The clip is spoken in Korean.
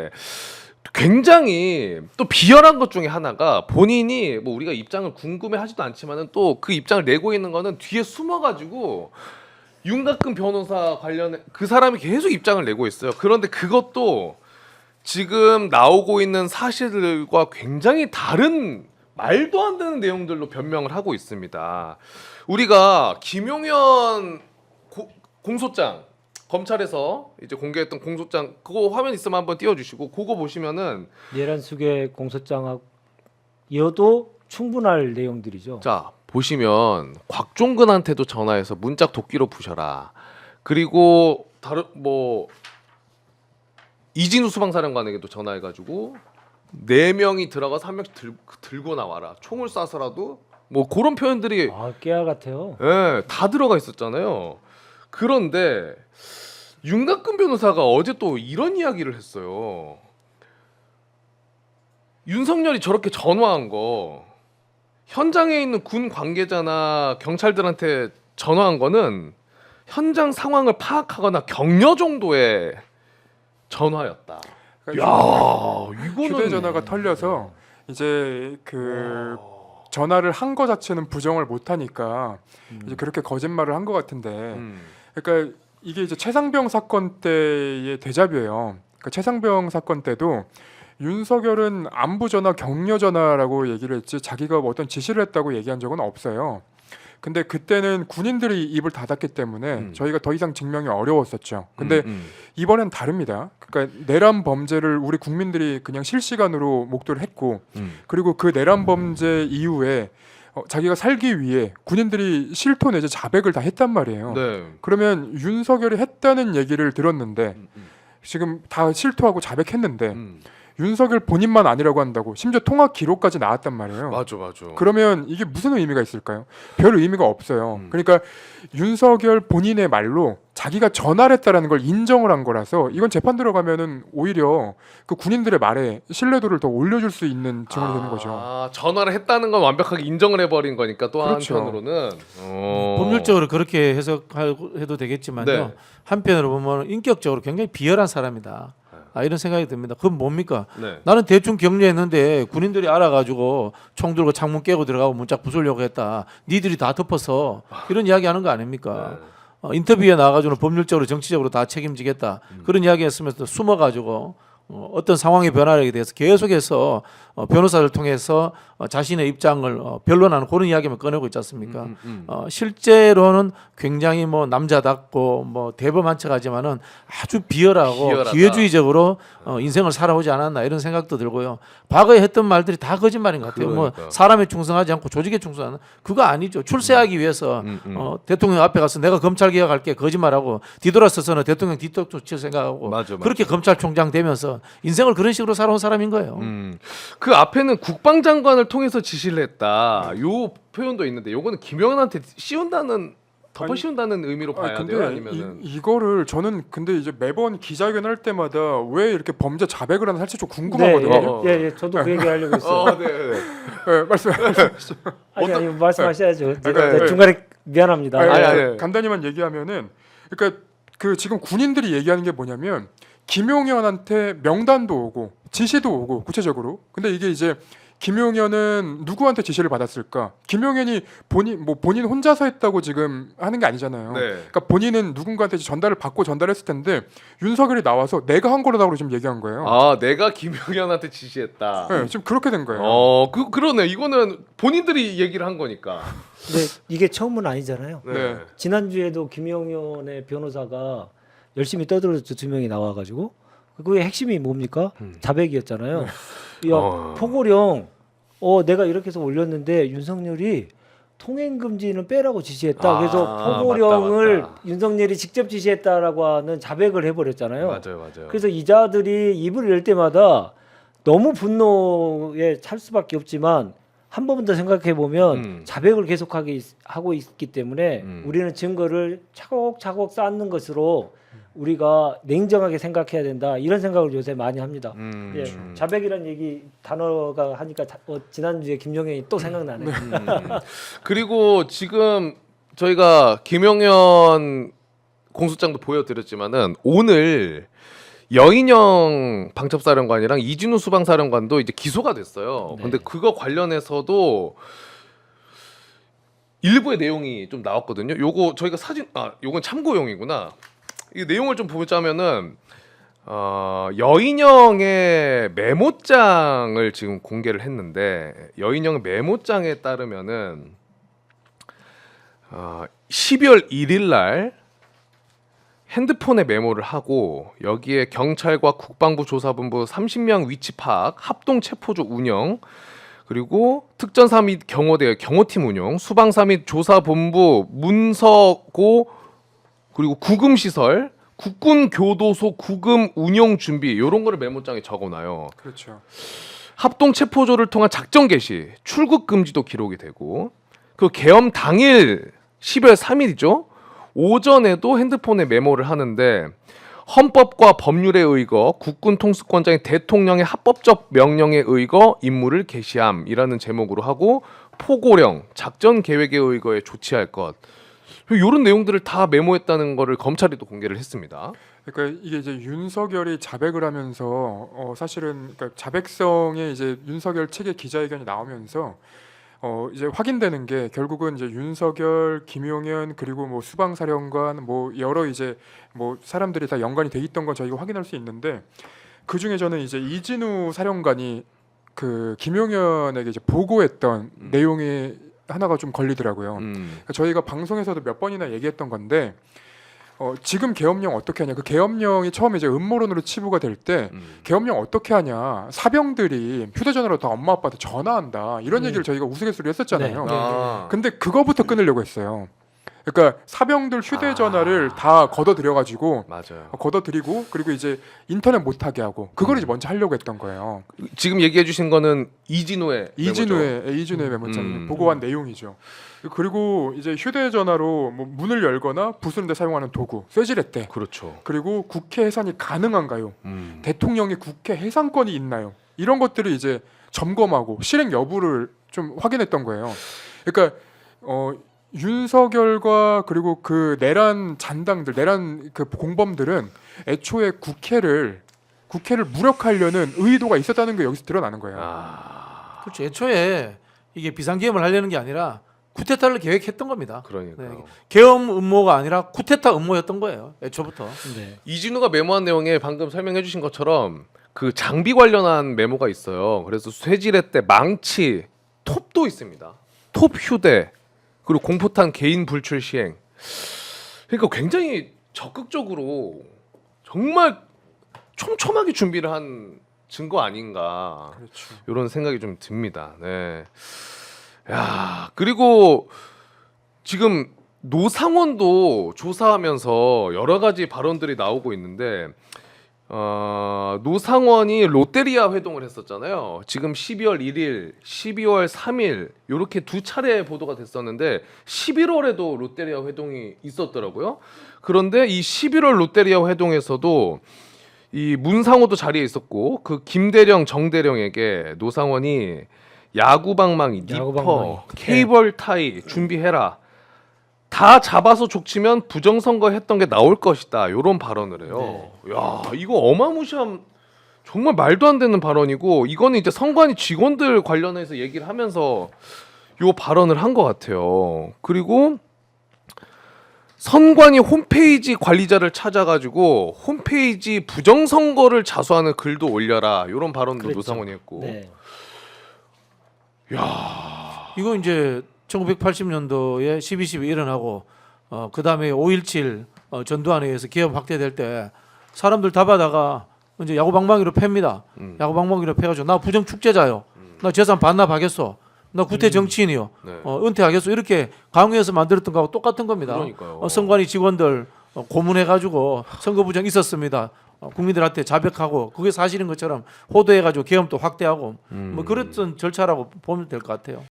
있는데 굉장히 또 비열한 것 중에 하나가 본인이 뭐 우리가 입장을 궁금해하지도 않지만은 또 그 입장을 내고 있는 거는 뒤에 숨어가지고 윤곽근 변호사 관련해 그 사람이 계속 입장을 내고 있어요. 그런데 그것도 지금 나오고 있는 사실들과 굉장히 다른 말도 안 되는 내용들로 변명을 하고 있습니다. 우리가 김용현 공소장 검찰에서 이제 공개했던 공소장 그거 화면 있으면 한번 띄워주시고 그거 보시면은 내란숙의 공소장이어도 충분할 내용들이죠. 자 보시면 곽종근한테도 전화해서 문짝 도끼로 부셔라. 그리고 다른 뭐 이진우 수방사령관에게도 전화해가지고 4명이 들어가서 1명씩 들고 나와라. 총을 쏴서라도 뭐 그런 표현들이 깨알 같아요. 예, 다 들어가 있었잖아요. 그런데 윤곽근 변호사가 어제 또 이런 이야기를 했어요. 윤석열이 저렇게 전화한 거 현장에 있는 군 관계자나 경찰들한테 전화한 거는 현장 상황을 파악하거나 격려 정도의 전화였다. 그러니까 야, 이거는 휴대전화가 털려서 이제 그 전화를 한 거 자체는 부정을 못 하니까 이제 그렇게 거짓말을 한 것 같은데, 그러니까 이게 이제 최상병 사건 때의 대자뷰예요. 그러니까 최상병 사건 때도 윤석열은 안부 전화, 격려 전화라고 얘기를 했지 자기가 뭐 어떤 지시를 했다고 얘기한 적은 없어요. 근데 그때는 군인들이 입을 닫았기 때문에 저희가 더 이상 증명이 어려웠었죠. 근데 이번엔 다릅니다. 그러니까 내란 범죄를 우리 국민들이 그냥 실시간으로 목도를 했고, 그리고 그 내란 범죄 이후에 자기가 살기 위해 군인들이 실토 내지 자백을 다 했단 말이에요. 네. 그러면 윤석열이 했다는 얘기를 들었는데 지금 다 실토하고 자백했는데 윤석열 본인만 아니라고 한다고 심지어 통화 기록까지 나왔단 말이에요. 맞아. 그러면 이게 무슨 의미가 있을까요? 별 의미가 없어요. 그러니까 윤석열 본인의 말로 자기가 전화를 했다라는 걸 인정을 한 거라서 이건 재판 들어가면은 오히려 그 군인들의 말에 신뢰도를 더 올려줄 수 있는 증언이 되는 거죠. 전화를 했다는 건 완벽하게 인정을 해버린 거니까 또 그렇죠. 한편으로는 법률적으로 그렇게 해석해도 되겠지만요. 네. 한편으로 보면 인격적으로 굉장히 비열한 사람이다. 이런 생각이 듭니다. 그건 뭡니까? 네. 나는 대충 격려했는데 군인들이 알아가지고 총 들고 창문 깨고 들어가고 문짝 부수려고 했다. 니들이 다 덮어서 이런 이야기하는 거 아닙니까? 인터뷰에 나와가지고 법률적으로 정치적으로 다 책임지겠다. 그런 이야기했으면서 숨어가지고 어떤 상황의 변화에 대해서 계속해서 변호사를 통해서 자신의 입장을 변론하는 그런 이야기만 꺼내고 있지 않습니까? 실제로는 굉장히 뭐 남자답고 뭐 대범한 척하지만은 아주 비열하고 기회주의적으로 인생을 살아오지 않았나 이런 생각도 들고요. 과거에 했던 말들이 다 거짓말인 것 같아요. 그러니까. 뭐 사람에 충성하지 않고 조직에 충성하는 그거 아니죠. 출세하기 위해서 대통령 앞에 가서 내가 검찰 개혁할게 거짓말하고 뒤돌아서서는 대통령 뒤통수 칠 생각하고 맞아. 그렇게 검찰총장 되면서 인생을 그런 식으로 살아온 사람인 거예요. 그 앞에는 국방장관을 통해서 지시를 했다. 요 표현도 있는데 요거는 김영환한테 덮어 씌운다는 의미로 봐야 근데 돼요? 아니면은 이거를 저는 근데 이제 매번 기자회견 할 때마다 왜 이렇게 범죄 자백을 하나 사실 좀 궁금하거든요. 네, 저도 그 얘기 하려고 했어요. 네. 네, 말씀하시죠. 아니 말씀하셔야죠. 네. 중간에 미안합니다. 아니. 간단히만 얘기하면은 그러니까 그 지금 군인들이 얘기하는 게 뭐냐면 김용현한테 명단도 오고 지시도 오고 구체적으로. 근데 이게 이제 김용현은 누구한테 지시를 받았을까? 김용현이 본인 혼자서 했다고 지금 하는 게 아니잖아요. 네. 그러니까 본인은 누군가한테 전달을 받고 전달했을 텐데 윤석열이 나와서 내가 한 거라고 지금 얘기한 거예요. 내가 김영환한테 지시했다. 네, 지금 그렇게 된 거예요. 그러네. 이거는 본인들이 얘기를 한 거니까. 근데 이게 처음은 아니잖아요. 네. 지난주에도 김용현의 변호사가 열심히 떠들어서 2명이 나와가지고 그의 핵심이 뭡니까? 자백이었잖아요. 야, 포고령 내가 이렇게 해서 올렸는데 윤석열이 통행금지는 빼라고 지시했다. 그래서 포고령을 맞다. 윤석열이 직접 지시했다라고 하는 자백을 해버렸잖아요. 맞아요. 그래서 이자들이 입을 열 때마다 너무 분노에 찰 수밖에 없지만 한 번 더 생각해 보면 자백을 계속하게 하고 있기 때문에 우리는 증거를 차곡차곡 쌓는 것으로 우리가 냉정하게 생각해야 된다 이런 생각을 요새 많이 합니다. 예, 자백이라는 얘기 단어가 하니까 지난주에 김용현이 또 생각나네요. 그리고 지금 저희가 김영현 공소장도 보여드렸지만은 오늘 여인영 방첩사령관이랑 이진우 수방사령관도 이제 기소가 됐어요. 네. 근데 그거 관련해서도 일부의 내용이 좀 나왔거든요. 요거 저희가 요건 참고용이구나. 이 내용을 좀 보자면은 여인영의 메모장을 지금 공개를 했는데 여인영의 메모장에 따르면은 12월 1일 날 핸드폰에 메모를 하고 여기에 경찰과 국방부 조사본부 30명 위치 파악, 합동 체포조 운영, 그리고 특전사 및 경호대 경호팀 운영, 수방사 및 조사본부 문서고, 그리고 구금 시설, 국군 교도소 구금 운영 준비 이런 거를 메모장에 적어놔요. 그렇죠. 합동 체포조를 통한 작전 개시, 출국 금지도 기록이 되고, 그 계엄 당일 12월 3일이죠. 오전에도 핸드폰에 메모를 하는데 헌법과 법률에 의거 국군 통수권자인 대통령의 합법적 명령에 의거 임무를 개시함이라는 제목으로 하고 포고령, 작전 계획에 의거해 조치할 것, 이런 내용들을 다 메모했다는 거를 검찰이 또 공개를 했습니다. 그러니까 이게 이제 윤석열이 자백을 하면서 사실은 그러니까 자백성의 이제 윤석열 측의 기자회견이 나오면서 이제 확인되는 게 결국은 이제 윤석열, 김용현 그리고 뭐 수방사령관 뭐 여러 이제 뭐 사람들이 다 연관이 돼 있던 건 저희가 확인할 수 있는데, 그 중에 저는 이제 이진우 사령관이 그 김용현에게 이제 보고했던 내용이 하나가 좀 걸리더라고요. 그러니까 저희가 방송에서도 몇 번이나 얘기했던 건데, 지금 계엄령 어떻게 하냐? 그 계엄령이 처음에 이제 음모론으로 치부가 될 때 계엄령 어떻게 하냐? 사병들이 휴대전화로 다 엄마 아빠한테 전화한다 이런 얘기를 저희가 우스갯소리로 했었잖아요. 네. 근데 그거부터 끊으려고 했어요. 그러니까 사병들 휴대전화를 다 걷어들여가지고 맞아요. 걷어들이고 그리고 이제 인터넷 못하게 하고 그걸 이제 먼저 하려고 했던 거예요. 지금 얘기해 주신 거는 이진우의 메모죠. 메모장 보고한 내용이죠. 그리고 이제 휴대전화로 뭐 문을 열거나 부수는데 사용하는 도구, 쇠지렛대. 그렇죠. 그리고 국회 해산이 가능한가요? 대통령의 국회 해산권이 있나요? 이런 것들을 이제 점검하고 실행 여부를 좀 확인했던 거예요. 그러니까 윤석열과 그리고 그 내란 잔당들, 내란 그 공범들은 애초에 국회를 무력하려는 의도가 있었다는 게 여기서 드러나는 거예요. 그렇죠. 애초에 이게 비상계엄을 하려는 게 아니라 쿠데타를 계획했던 겁니다. 그러니까요. 네. 계엄 음모가 아니라 쿠데타 음모였던 거예요. 애초부터. 네. 이진우가 메모한 내용에 방금 설명해 주신 것처럼 그 장비 관련한 메모가 있어요. 그래서 쇠지렛대, 망치, 톱도 있습니다. 톱 휴대, 그리고 공포탄 개인 불출 시행. 그러니까 굉장히 적극적으로 정말 촘촘하게 준비를 한 증거 아닌가. 그렇죠. 이런 생각이 좀 듭니다. 네. 야, 그리고 지금 노상원도 조사하면서 여러 가지 발언들이 나오고 있는데, 노상원이 롯데리아 회동을 했었잖아요. 지금 12월 1일, 12월 3일 이렇게 두 차례 보도가 됐었는데 11월에도 롯데리아 회동이 있었더라고요. 그런데 이 11월 롯데리아 회동에서도 이 문상호도 자리에 있었고 그 김대령, 정대령에게 노상원이 야구방망이, 니퍼, 케이블 타이 준비해라. 다 잡아서 족치면 부정선거 했던 게 나올 것이다. 이런 발언을 해요. 야, 이거 어마무시한 정말 말도 안 되는 발언이고, 이거는 이제 선관위 직원들 관련해서 얘기를 하면서 요 발언을 한 것 같아요. 그리고 선관위 홈페이지 관리자를 찾아가지고 홈페이지 부정선거를 자수하는 글도 올려라. 이런 발언도 그랬죠. 노상원이 했고. 네. 야, 이거 이제 1980년도에 12.12 일어나고 그 다음에 5.17 전두환에 의해서 계엄 확대될 때 사람들 다 받아가 이제 야구방망이로 팹니다. 야구방망이로 패가지고 나 부정 축제자요. 나 재산 반납하겠어. 나 구태 정치인이요. 네. 은퇴하겠어. 이렇게 강요해서 만들었던 거하고 똑같은 겁니다. 그러니까요. 선관위 직원들 고문해가지고 선거 부정 있었습니다. 국민들한테 자백하고 그게 사실인 것처럼 호도해가지고 계엄도 확대하고 뭐 그랬던 절차라고 보면 될 것 같아요.